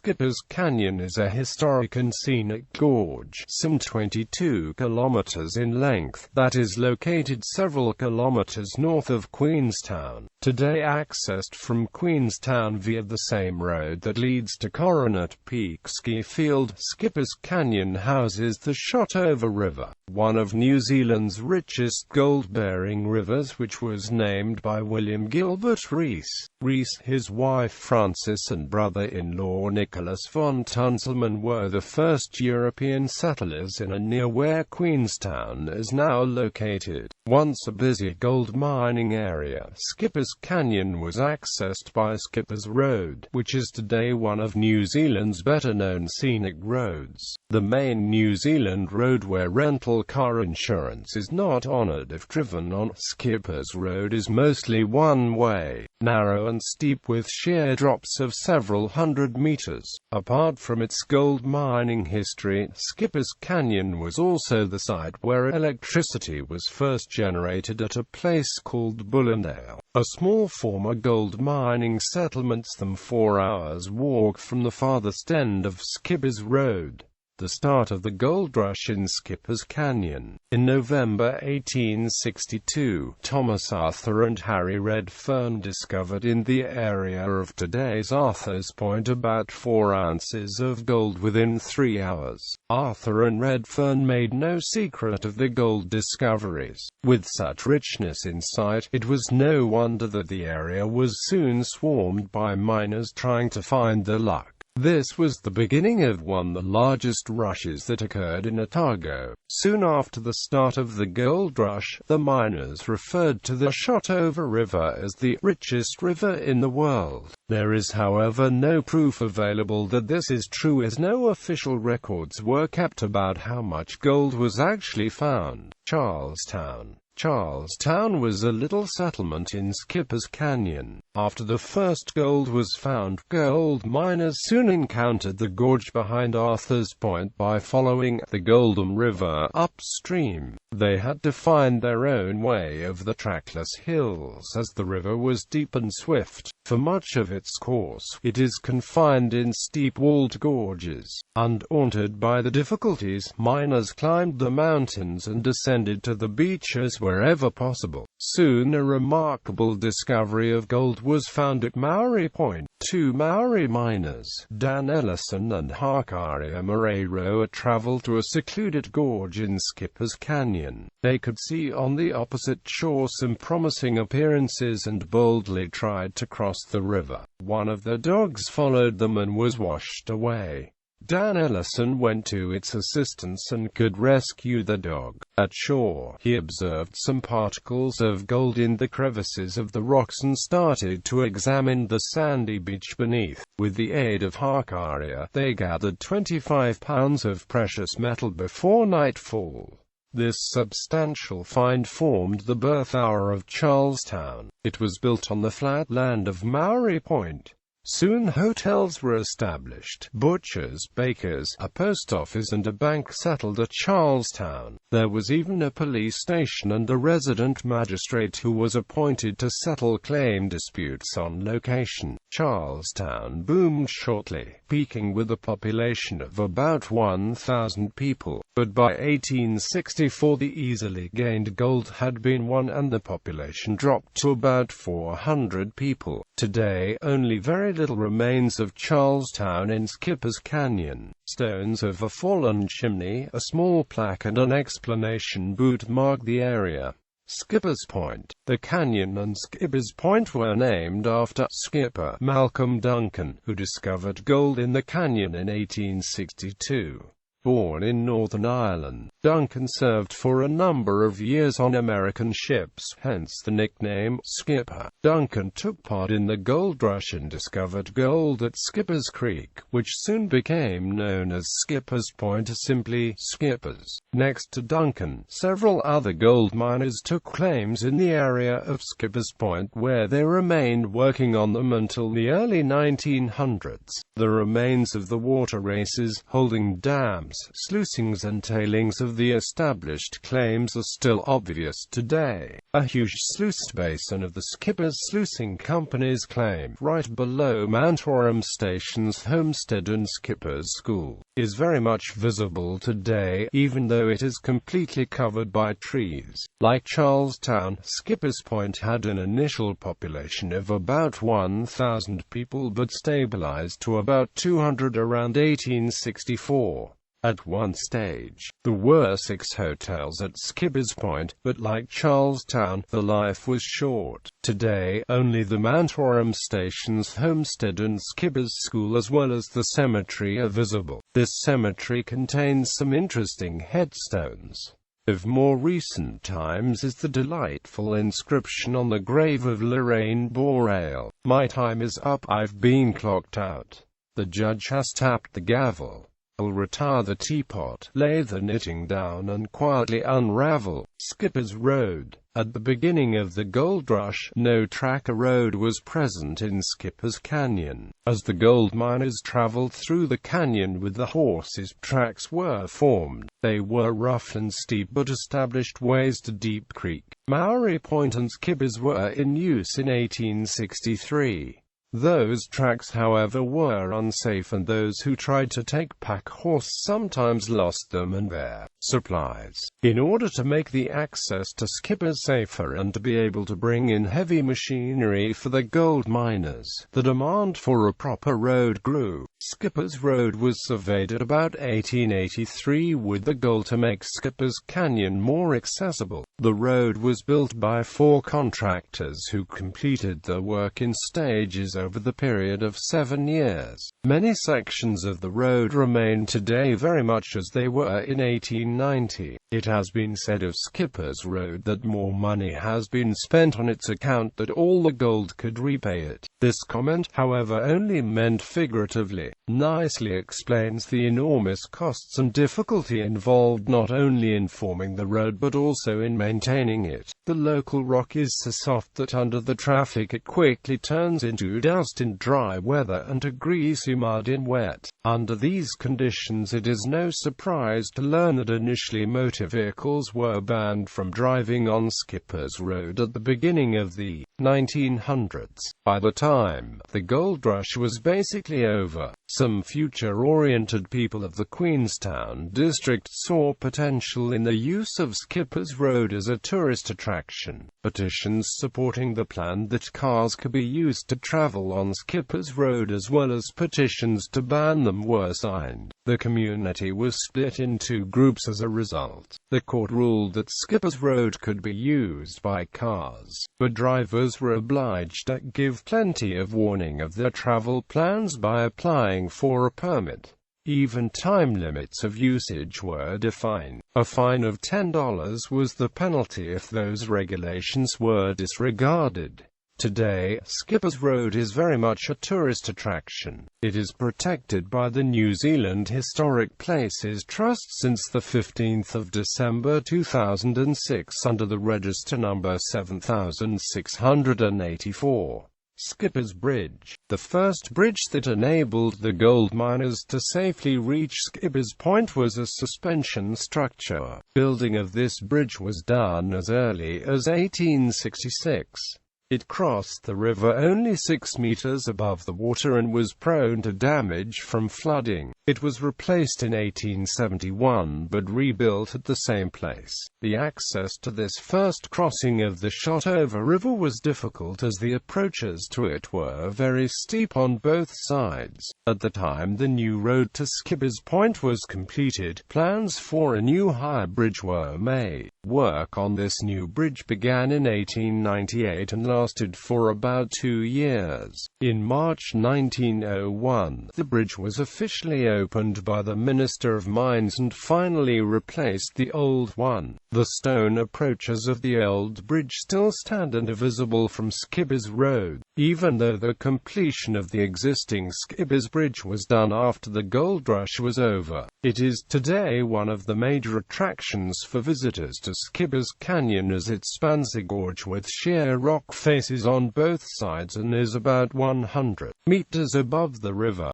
Skipper's Canyon is a historic and scenic gorge, some 22 kilometers in length, that is located several kilometers north of Queenstown. Today accessed from Queenstown via the same road that leads to Coronet Peak skifield, Skipper's Canyon houses the Shotover River, one of New Zealand's richest gold-bearing rivers, which was named by William Gilbert Rees.Rees. His wife Frances and brother-in-law Nicholas von Tunzelmann were the first European settlers in and near where Queenstown is now located. Once a busy gold mining area, Skipper's Canyon was accessed by Skipper's Road, which is today one of New Zealand's better-known scenic roads. The main New Zealand road where rental car insurance is not honoured if driven on. Skipper's Road is mostly one-way, narrow and steep with sheer drops of several hundred meters. Apart from its gold mining history, Skipper's Canyon was also the site where electricity was first generated at a place called Bullandale, a small former gold mining settlement some 4 hours' walk from the farthest end of Skipper's Road. The start of the gold rush in Skipper's Canyon. In November 1862, Thomas Arthur and Harry Redfern discovered in the area of today's Arthur's Point about 4 ounces of gold within 3 hours. Arthur and Redfern made no secret of the gold discoveries. With such richness in sight, it was no wonder that the area was soon swarmed by miners trying to find the luck. This was the beginning of one of the largest rushes that occurred in Otago. Soon after the start of the gold rush, the miners referred to the Shotover River as the richest river in the world. There is however no proof available that this is true, as no official records were kept about how much gold was actually found. Charlestown was a little settlement in Skipper's Canyon. After the first gold was found, gold miners soon encountered the gorge behind Arthur's Point by following the Golden River upstream. They had to find their own way over the trackless hills, as the river was deep and swift. For much of its course, it is confined in steep-walled gorges. Undaunted by the difficulties, miners climbed the mountains and descended to the beaches wherever possible. Soon a remarkable discovery of gold was found at Maori Point. 2 Maori miners, Dan Ellison and Hakaria Moreira, traveled to a secluded gorge in Skipper's Canyon. They could see on the opposite shore some promising appearances and boldly tried to cross the river. One of their dogs followed them and was washed away. Dan Ellison went to its assistance and could rescue the dog. At shore, he observed some particles of gold in the crevices of the rocks and started to examine the sandy beach beneath. With the aid of Hakaria, they gathered 25 pounds of precious metal before nightfall. This substantial find formed the birth hour of Charlestown. It was built on the flat land of Maori Point. Soon hotels were established, butchers, bakers, a post office and a bank settled at Charlestown. There was even a police station and a resident magistrate who was appointed to settle claim disputes on location. Charlestown boomed shortly, peaking with a population of about 1,000 people. But by 1864 the easily gained gold had been won and the population dropped to about 400 people. Today, only very little remains of Charlestown in Skipper's Canyon. Stones of a fallen chimney, a small plaque and an explanation boot mark the area. Skipper's Point. The canyon and Skipper's Point were named after skipper Malcolm Duncan, who discovered gold in the canyon in 1862. Born in Northern Ireland, Duncan served for a number of years on American ships, hence the nickname Skipper. Duncan took part in the gold rush and discovered gold at Skipper's Creek, which soon became known as Skipper's Point or simply Skipper's. Next to Duncan, several other gold miners took claims in the area of Skipper's Point, where they remained working on them until the early 1900s. The remains of the water races, holding dams, dams, sluicings and tailings of the established claims are still obvious today. A huge sluice basin of the Skippers Sluicing Company's claim, right below Mantorum Station's homestead and Skippers School, is very much visible today, even though it is completely covered by trees. Like Charlestown, Skippers Point had an initial population of about 1,000 people but stabilized to about 200 around 1864. At one stage, there were 6 hotels at Skippers Point, but like Charlestown, the life was short. Today, only the Mantorum Station's homestead and Skippers School as well as the cemetery are visible. This cemetery contains some interesting headstones. Of more recent times is the delightful inscription on the grave of Lorraine Borale. "My time is up, I've been clocked out. The judge has tapped the gavel. I'll retire the teapot, lay the knitting down and quietly unravel." Skippers Road. At the beginning of the gold rush, no tracker road was present in Skippers Canyon. As the gold miners traveled through the canyon with the horses, tracks were formed. They were rough and steep but established ways to Deep Creek. Maury Point and Skippers were in use in 1863. Those tracks, however, were unsafe and those who tried to take pack horse sometimes lost them and their supplies. In order to make the access to Skippers safer and to be able to bring in heavy machinery for the gold miners, the demand for a proper road grew. Skippers Road was surveyed at about 1883 with the goal to make Skippers Canyon more accessible. The road was built by 4 contractors who completed the work in stages over the period of 7 years. Many sections of the road remain today very much as they were in 1890. It has been said of Skippers Road that more money has been spent on its account than all the gold could repay it. This comment, however, only meant figuratively. Nicely explains the enormous costs and difficulty involved not only in forming the road but also in maintaining it. The local rock is so soft that under the traffic it quickly turns into dust in dry weather and to greasy mud in wet. Under these conditions it is no surprise to learn that initially motor vehicles were banned from driving on Skippers Road at the beginning of the 1900s. By the time the gold rush was basically over, some future-oriented people of the Queenstown district saw potential in the use of Skippers Road as a tourist attraction. Petitions supporting the plan that cars could be used to travel on Skippers Road as well as petitions to ban them were signed. The community was split in 2 groups as a result. The court ruled that Skippers Road could be used by cars, but drivers were obliged to give plenty of warning of their travel plans by applying for a permit. Even time limits of usage were defined. A fine of $10 was the penalty if those regulations were disregarded. Today, Skippers Road is very much a tourist attraction. It is protected by the New Zealand Historic Places Trust since the 15th of December 2006 under the register number 7684. Skippers Bridge. The first bridge that enabled the gold miners to safely reach Skippers Point was a suspension structure. Building of this bridge was done as early as 1866. It crossed the river only 6 meters above the water and was prone to damage from flooding. It was replaced in 1871 but rebuilt at the same place. The access to this first crossing of the Shotover River was difficult as the approaches to it were very steep on both sides. At the time the new road to Skippers Point was completed, plans for a new higher bridge were made. Work on this new bridge began in 1898 and lasted for about 2 years. In March 1901, the bridge was officially opened by the Minister of Mines and finally replaced the old one. The stone approaches of the old bridge still stand and are visible from Skippers Road, even though the completion of the existing Skippers Bridge was done after the gold rush was over. It is today one of the major attractions for visitors to Skippers Canyon as it spans a gorge with sheer rock faces on both sides and is about 100 meters above the river.